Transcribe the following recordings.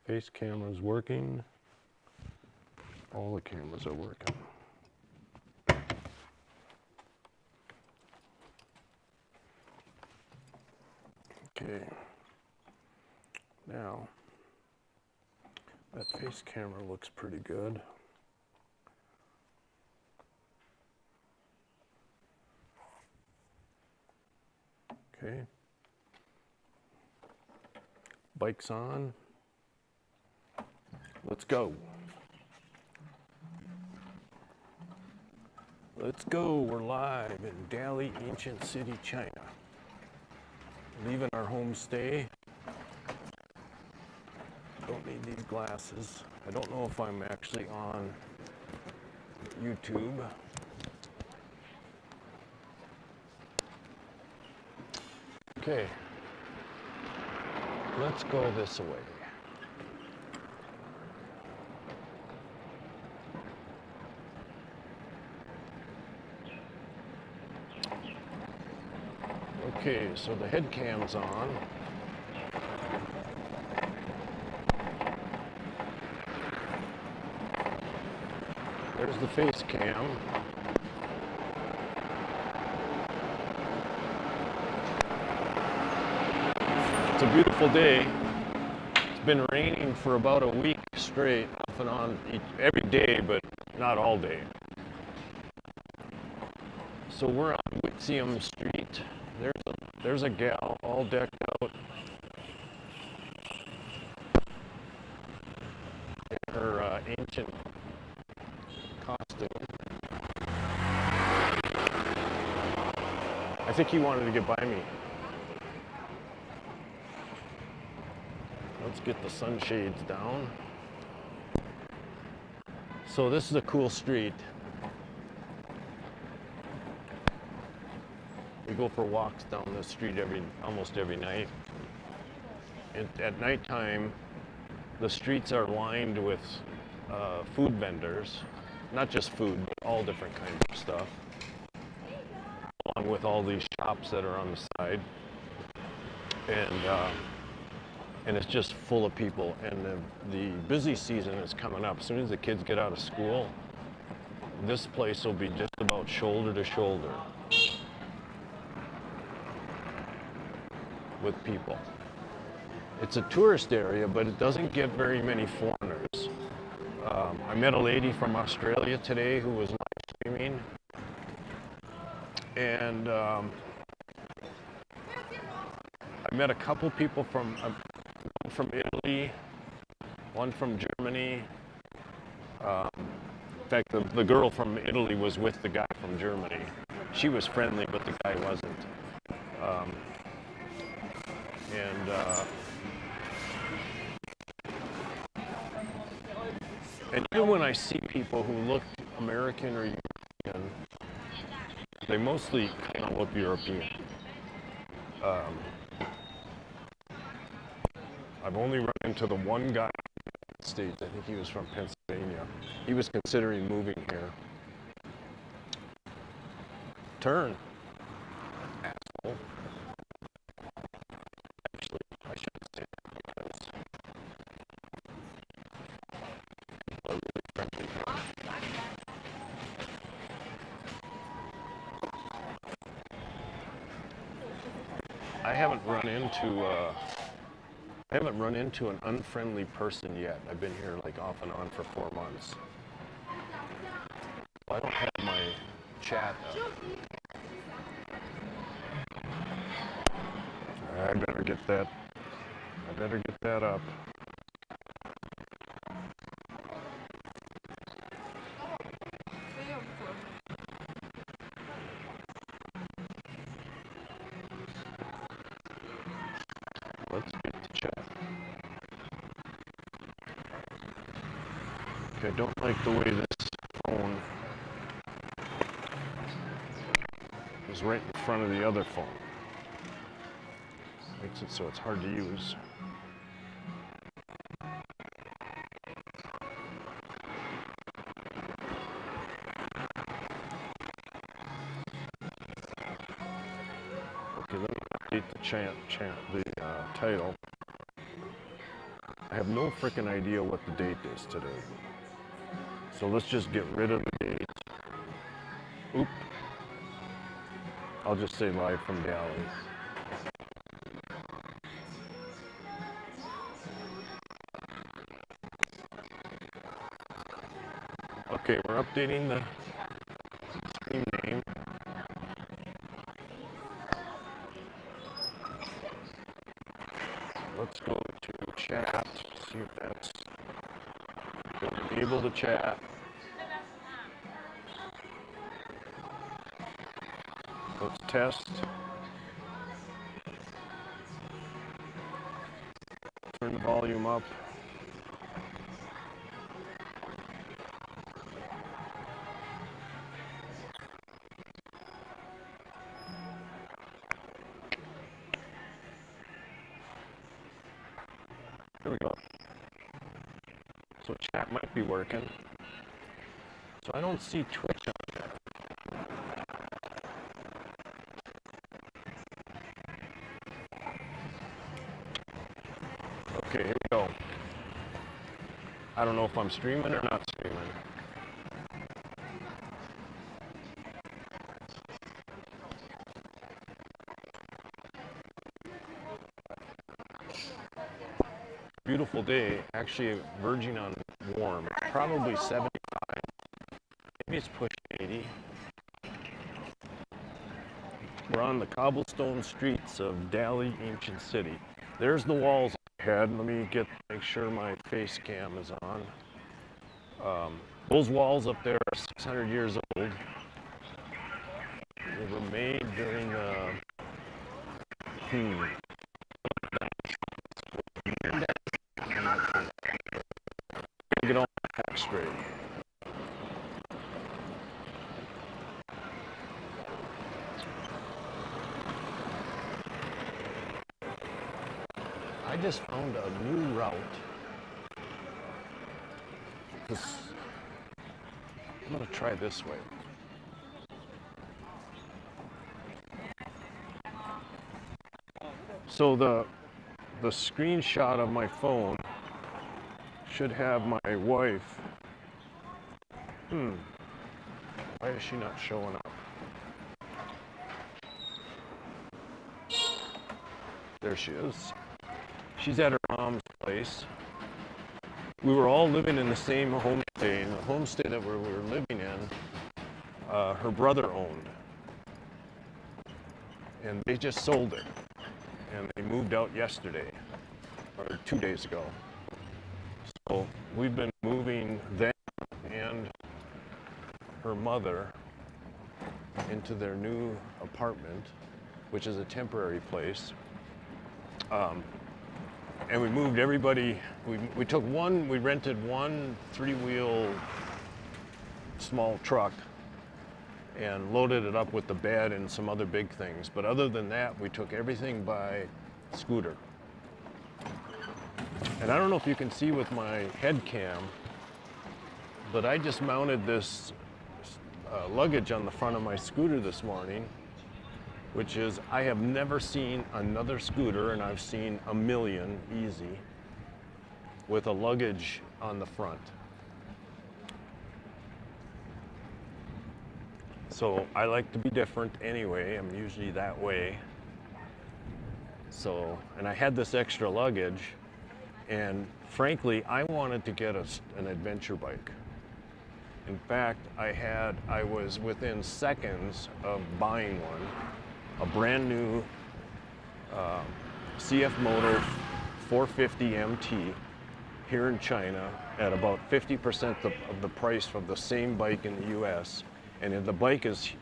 Face camera's working. All the cameras are working. Okay. Now, that face camera looks pretty good. Okay. Bike's on. Let's go. Let's go. We're live in Dali, ancient city, China. Leaving our homestay. Don't need these glasses. I don't know if I'm actually on YouTube. Okay. Let's go this way. Okay, so the head cam's on. There's the face cam. It's a beautiful day. It's been raining for about a week straight, off and on, every day, but not all day. So we're on Whitsium Street. There's a gal all decked out in her ancient costume. I think he wanted to get by me. Let's get the sunshades down. So this is a cool street. We go for walks down this street almost every night. And at nighttime, the streets are lined with food vendors, not just food, but all different kinds of stuff, along with all these shops that are on the side. And it's just full of people. And the busy season is coming up. As soon as the kids get out of school, this place will be just about shoulder to shoulder with people. It's a tourist area, but it doesn't get very many foreigners. I met a lady from Australia today who was live streaming, and I met a couple people from Italy, one from Germany. In fact, the girl from Italy was with the guy from Germany. She was friendly, but the guy wasn't. And even when I see people who look American or European, they mostly kind of look European. I've only run into the one guy in the United States. I think he was from Pennsylvania. He was considering moving here. Turn. Asshole. Actually, I shouldn't say that because people are really friendly. I haven't run into an unfriendly person yet. I've been here like off and on for 4 months. Well, I don't have my chat up. I better get that up. Let's get the chat. Okay, I don't like the way this phone is right in front of the other phone. Makes it so it's hard to use. Okay, let me update the title. I have no freaking idea what the date is today. So let's just get rid of the date. Oop. I'll just say live from Dali. Okay, we're updating the stream name. Let's go to chat, see if that's able to chat. Let's test. Turn the volume up. There we go. So chat might be working. So I don't see Twitch on there. Okay, here we go. I don't know if I'm streaming or not streaming. Beautiful day, actually verging on warm, probably 75, maybe it's pushing 80. We're on the cobblestone streets of Dali, ancient city. There's the walls ahead. Let me make sure my face cam is on. Those walls up there are 600 years old. They were made during the, get all my facts straight. I just found a new route. I'm gonna try this way. So the screenshot of my phone should have my wife. Why is she not showing up? There she is. She's at her mom's place. We were all living in the same homestay, and the homestay that we were living in, her brother owned. And they just sold it. And they moved out yesterday, or 2 days ago. So we've been moving them and her mother into their new apartment, which is a temporary place. And we moved everybody, we rented one 3-wheel small truck and loaded it up with the bed and some other big things. But other than that, we took everything by scooter. And I don't know if you can see with my head cam, but I just mounted this luggage on the front of my scooter this morning, which is, I have never seen another scooter, and I've seen a million easy, with a luggage on the front. So I like to be different anyway. I'm usually that way. So, and I had this extra luggage, and frankly, I wanted to get an adventure bike. In fact, I was within seconds of buying one, a brand new CF Moto 450 MT here in China at about 50% of the price of the same bike in the US. And the bike is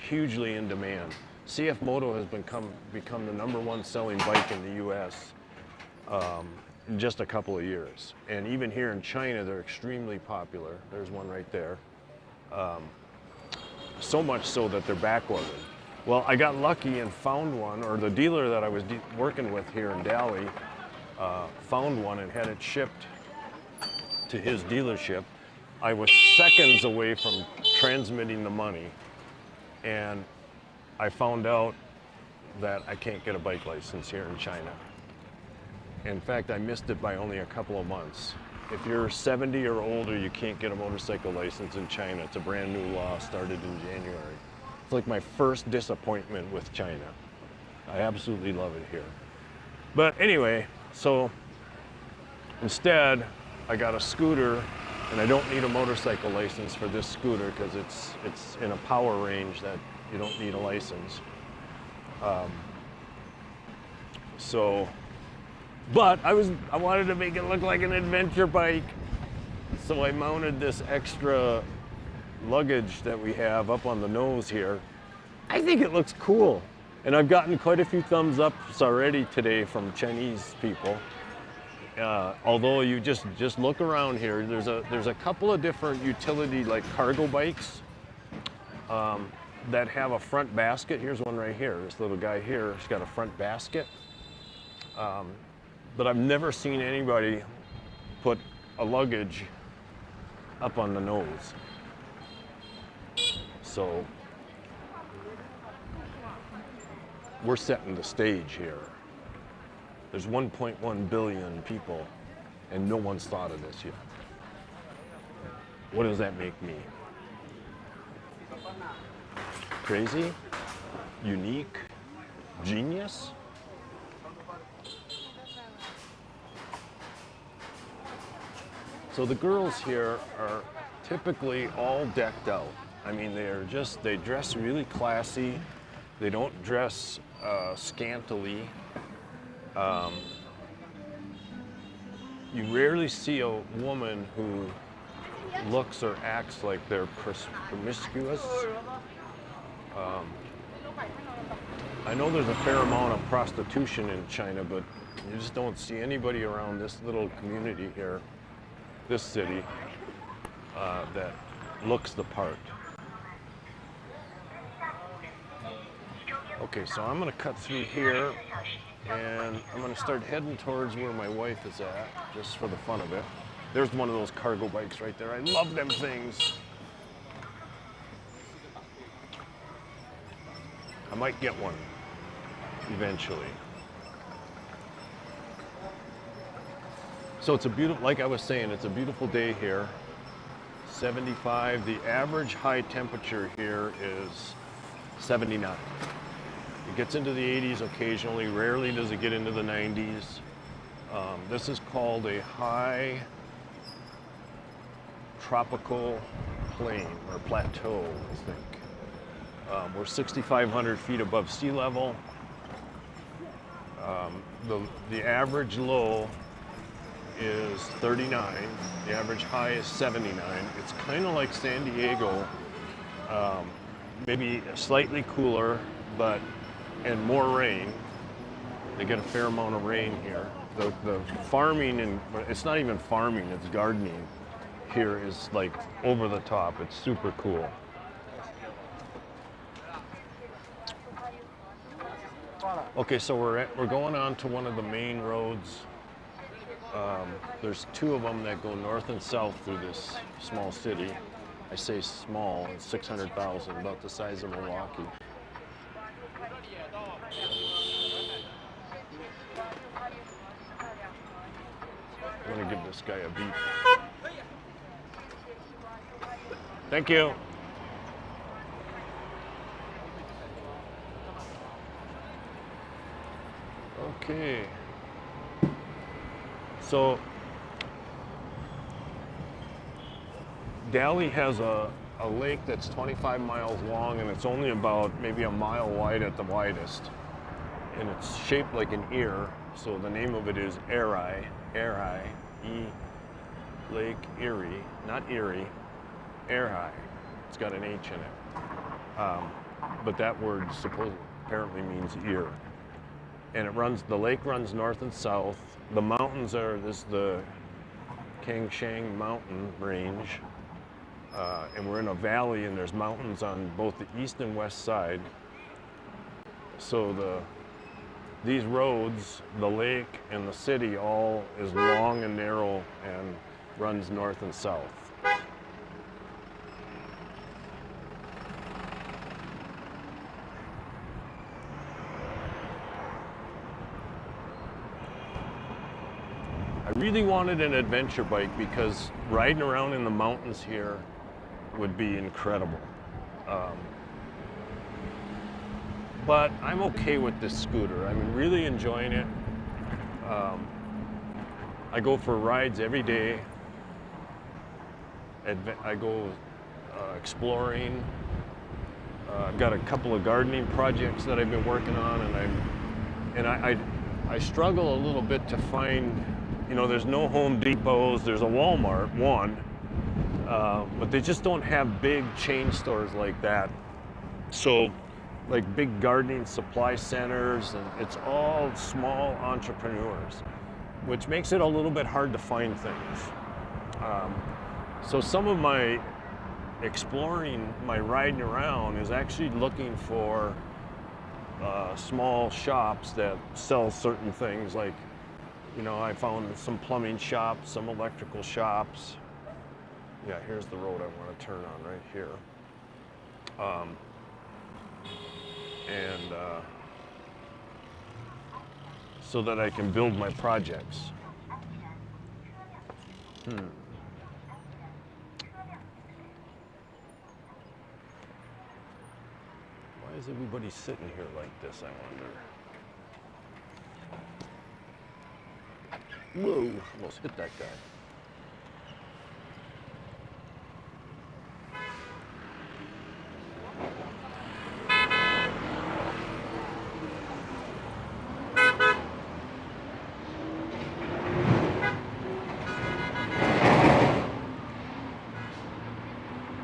hugely in demand. CF Moto has become the #1 selling bike in the US in just a couple of years. And even here in China, they're extremely popular. There's one right there. So much so that they're back ordered. Well, I got lucky and found one, or the dealer that I was working with here in Dali found one and had it shipped to his dealership. I was seconds away from transmitting the money, and I found out that I can't get a bike license here in China. In fact, I missed it by only a couple of months. If you're 70 or older, you can't get a motorcycle license in China. It's a brand new law, started in January. It's like my first disappointment with China. I absolutely love it here. But anyway, so instead, I got a scooter, and I don't need a motorcycle license for this scooter because it's in a power range that you don't need a license. But I wanted to make it look like an adventure bike, so I mounted this extra luggage that we have up on the nose here. I think it looks cool, and I've gotten quite a few thumbs ups already today from Chinese people. Although you just look around here, there's a couple of different utility like cargo bikes that have a front basket. Here's one right here. This little guy here has got a front basket. But I've never seen anybody put a luggage up on the nose. So we're setting the stage here. There's 1.1 billion people, and no one's thought of this yet. What does that make me? Crazy? Unique? Genius? So the girls here are typically all decked out. I mean, they dress really classy. They don't dress scantily. You rarely see a woman who looks or acts like they're promiscuous. I know there's a fair amount of prostitution in China, but you just don't see anybody around this little community here, this city, that looks the part. Okay, so I'm gonna cut through here, and I'm gonna start heading towards where my wife is at, just for the fun of it. There's one of those cargo bikes right there. I love them things. I might get one eventually. So it's a beautiful, like I was saying, it's a beautiful day here. 75, the average high temperature here is 79. It gets into the 80s occasionally, rarely does it get into the 90s. This is called a high tropical plain or plateau, I think. We're 6,500 feet above sea level. The average low is 39. The average high is 79. It's kind of like San Diego, maybe slightly cooler, and more rain. They get a fair amount of rain here. The farming, and it's not even farming, it's gardening here is like over the top. It's super cool. Okay, so we're going on to one of the main roads. There's two of them that go north and south through this small city. I say small, it's 600,000, about the size of Milwaukee. I'm gonna give this guy a beep. Thank you. Okay. So Dali has a lake that's 25 miles long, and it's only about maybe a mile wide at the widest. And it's shaped like an ear, so the name of it is Lake Erie, not Erie, Erie. It's got an H in it. But that word apparently means ear. And the lake runs north and south. The mountains this is the Kangshang mountain range. And we're in a valley, and there's mountains on both the east and west side. So these roads, the lake and the city, all is long and narrow and runs north and south. Really wanted an adventure bike because riding around in the mountains here would be incredible. Um, but I'm okay with this scooter. I'm really enjoying it. Um, I go for rides every day. I go exploring. I've got a couple of gardening projects that I've been working on, and I struggle a little bit to find. You know, there's no Home Depots. There's a Walmart, one, but they just don't have big chain stores like that. So, like big gardening supply centers, and it's all small entrepreneurs, which makes it a little bit hard to find things. So some of my exploring, my riding around is actually looking for small shops that sell certain things. Like, you know, I found some plumbing shops, some electrical shops. Yeah, here's the road I want to turn on right here. So that I can build my projects. Why is everybody sitting here like this, I wonder? Whoa, almost hit that guy.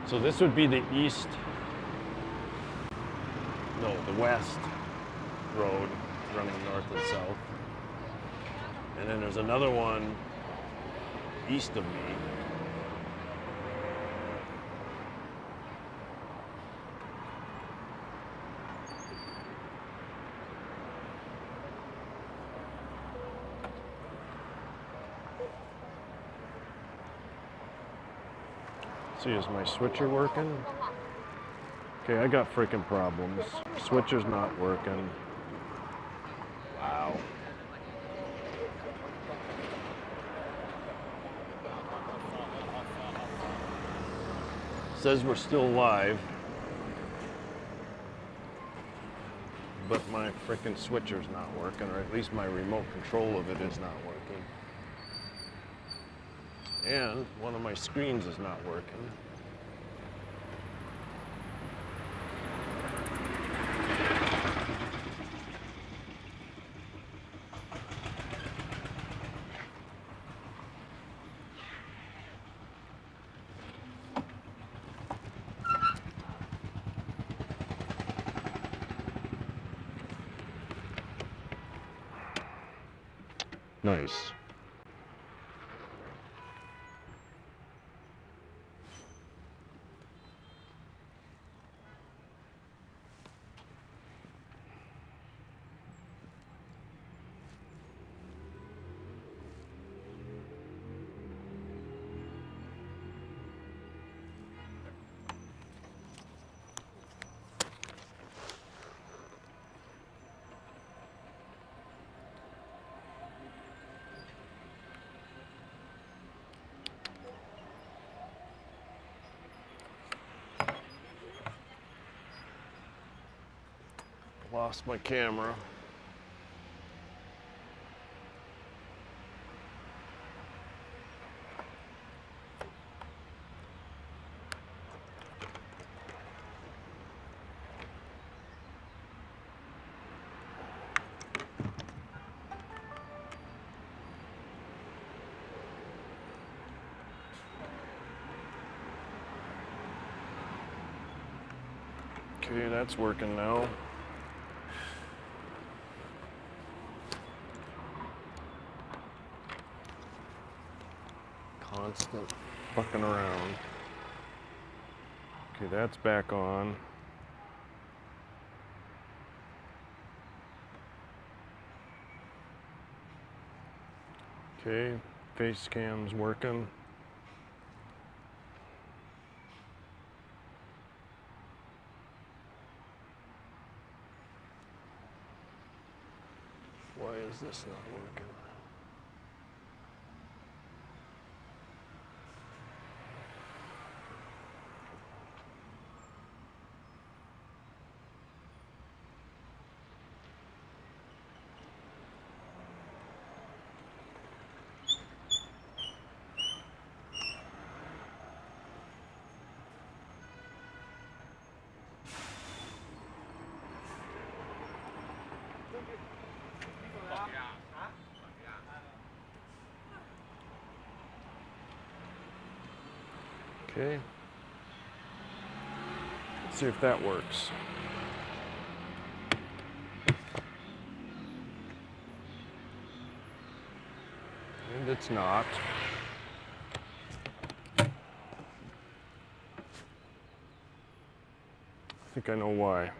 So this would be the east, no, the west road running north and south. And then there's another one east of me. See, is my switcher working? Okay, I got freaking problems. Switcher's not working. Wow. Says we're still live, but my freaking switcher's not working, or at least my remote control of it is not working. And one of my screens is not working. Nice. Lost my camera. Okay, that's working now. Constant fucking around. Okay, that's back on. Okay, face cam's working. Why is this not working? Okay. Let's see if that works. And it's not. I think I know why.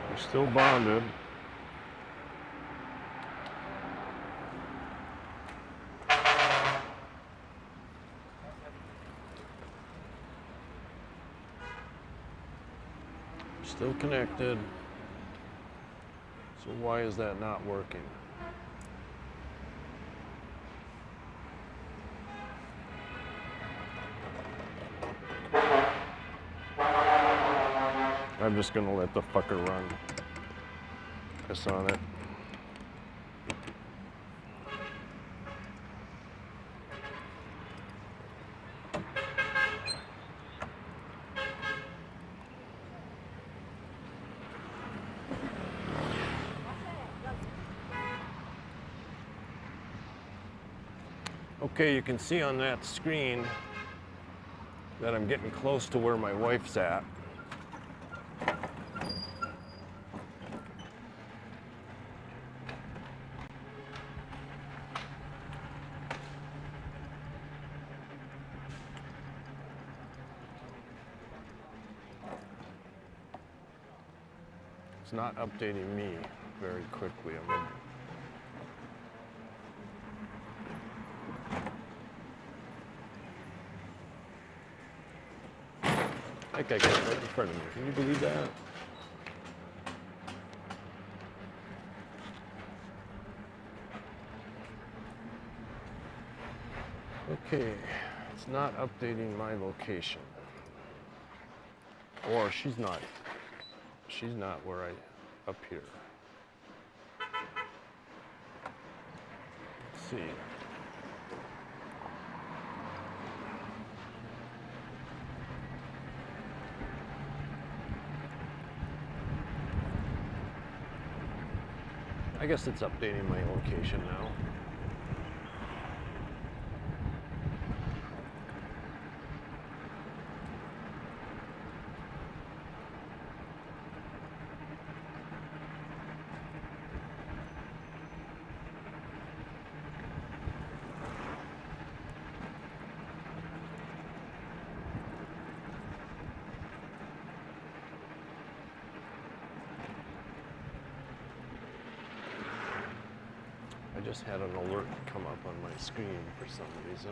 We're still bonded. Still connected. So why is that not working? I'm just gonna let the fucker run. Press on it. Okay, you can see on that screen that I'm getting close to where my wife's at. It's not updating me very quickly. I think I got it right in front of me. Can you believe that? Okay, it's not updating my location. Or she's not where up here. Let's see. I guess it's updating my location now. I just had an alert come up on my screen for some reason.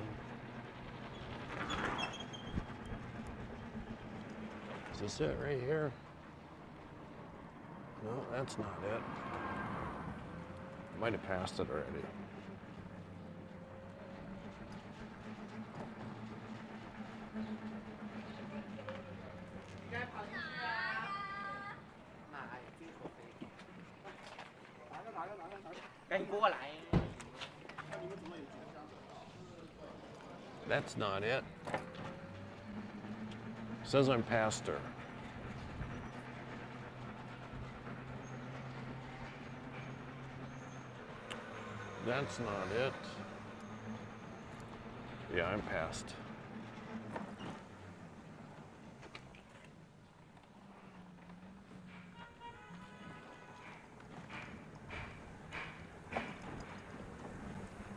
Is this it right here? No, that's not it. I might have passed it already. That's not it. Says I'm past her. That's not it. Yeah, I'm past.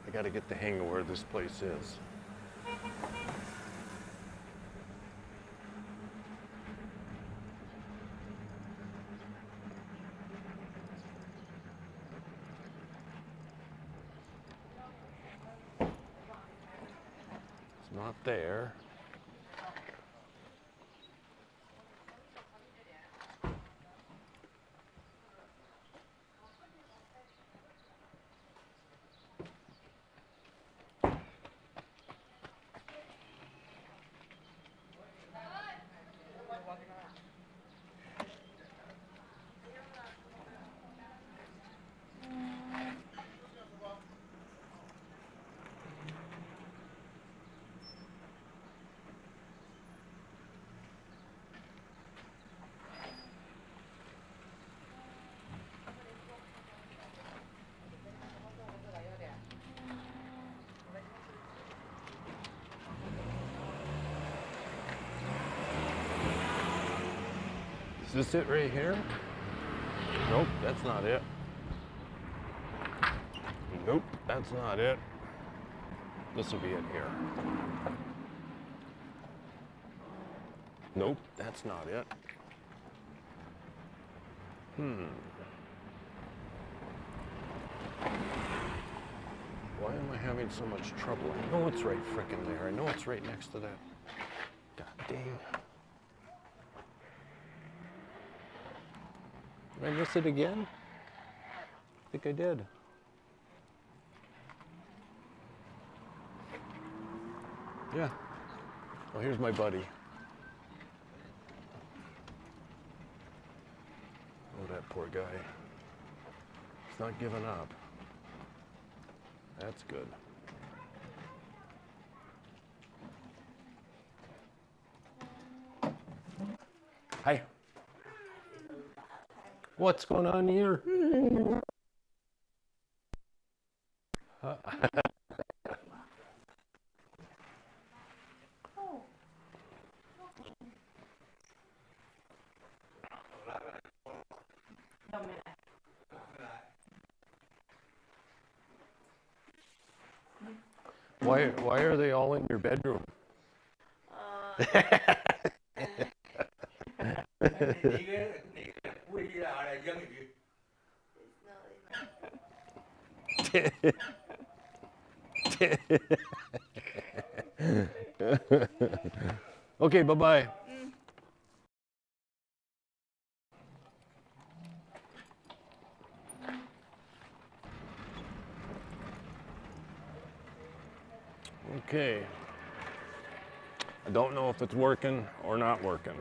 I gotta get the hang of where this place is. It's not there. this it right here? Nope, that's not it. Nope, that's not it. This will be it here. Nope, that's not it. Why am I having so much trouble? I know it's right frickin' there. I know it's right next to that. God dang. Did I miss it again? I think I did. Yeah. Well, here's my buddy. Oh, that poor guy. He's not giving up. That's good. Hi. What's going on here? Why are they all in your bedroom? Okay, bye-bye. Okay. I don't know if it's working or not working.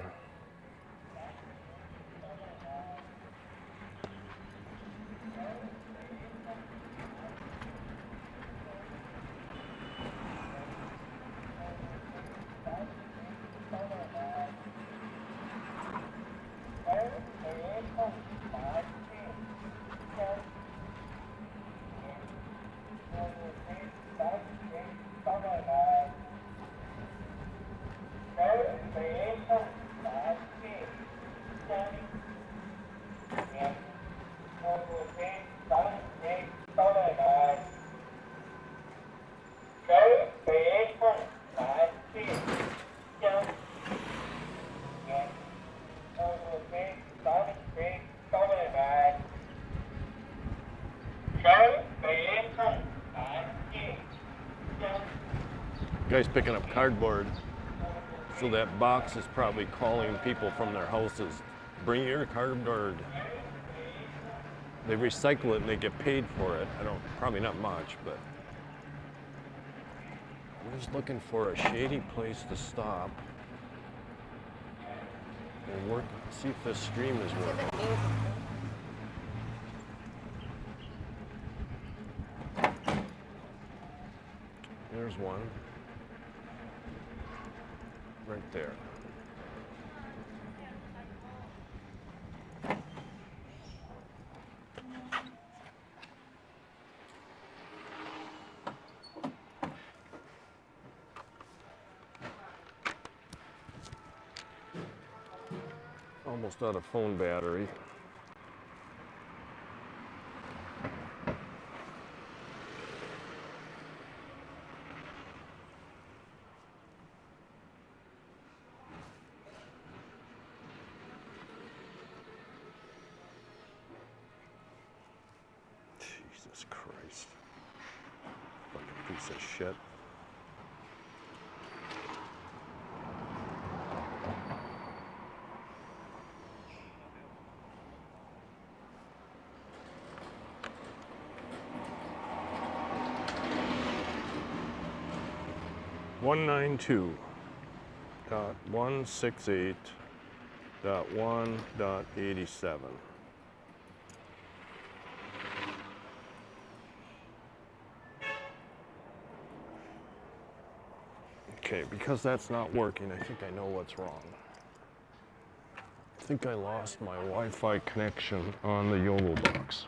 Guy's picking up cardboard, so that box is probably calling people from their houses. Bring your cardboard. They recycle it and they get paid for it. Probably not much, but I'm just looking for a shady place to stop and see if this stream is working. There's one. Right there. Almost out of phone battery. Jesus Christ. Fucking piece of shit. .192.168.1.87. Okay, because that's not working, I think I know what's wrong. I think I lost my Wi-Fi connection on the YOLO box.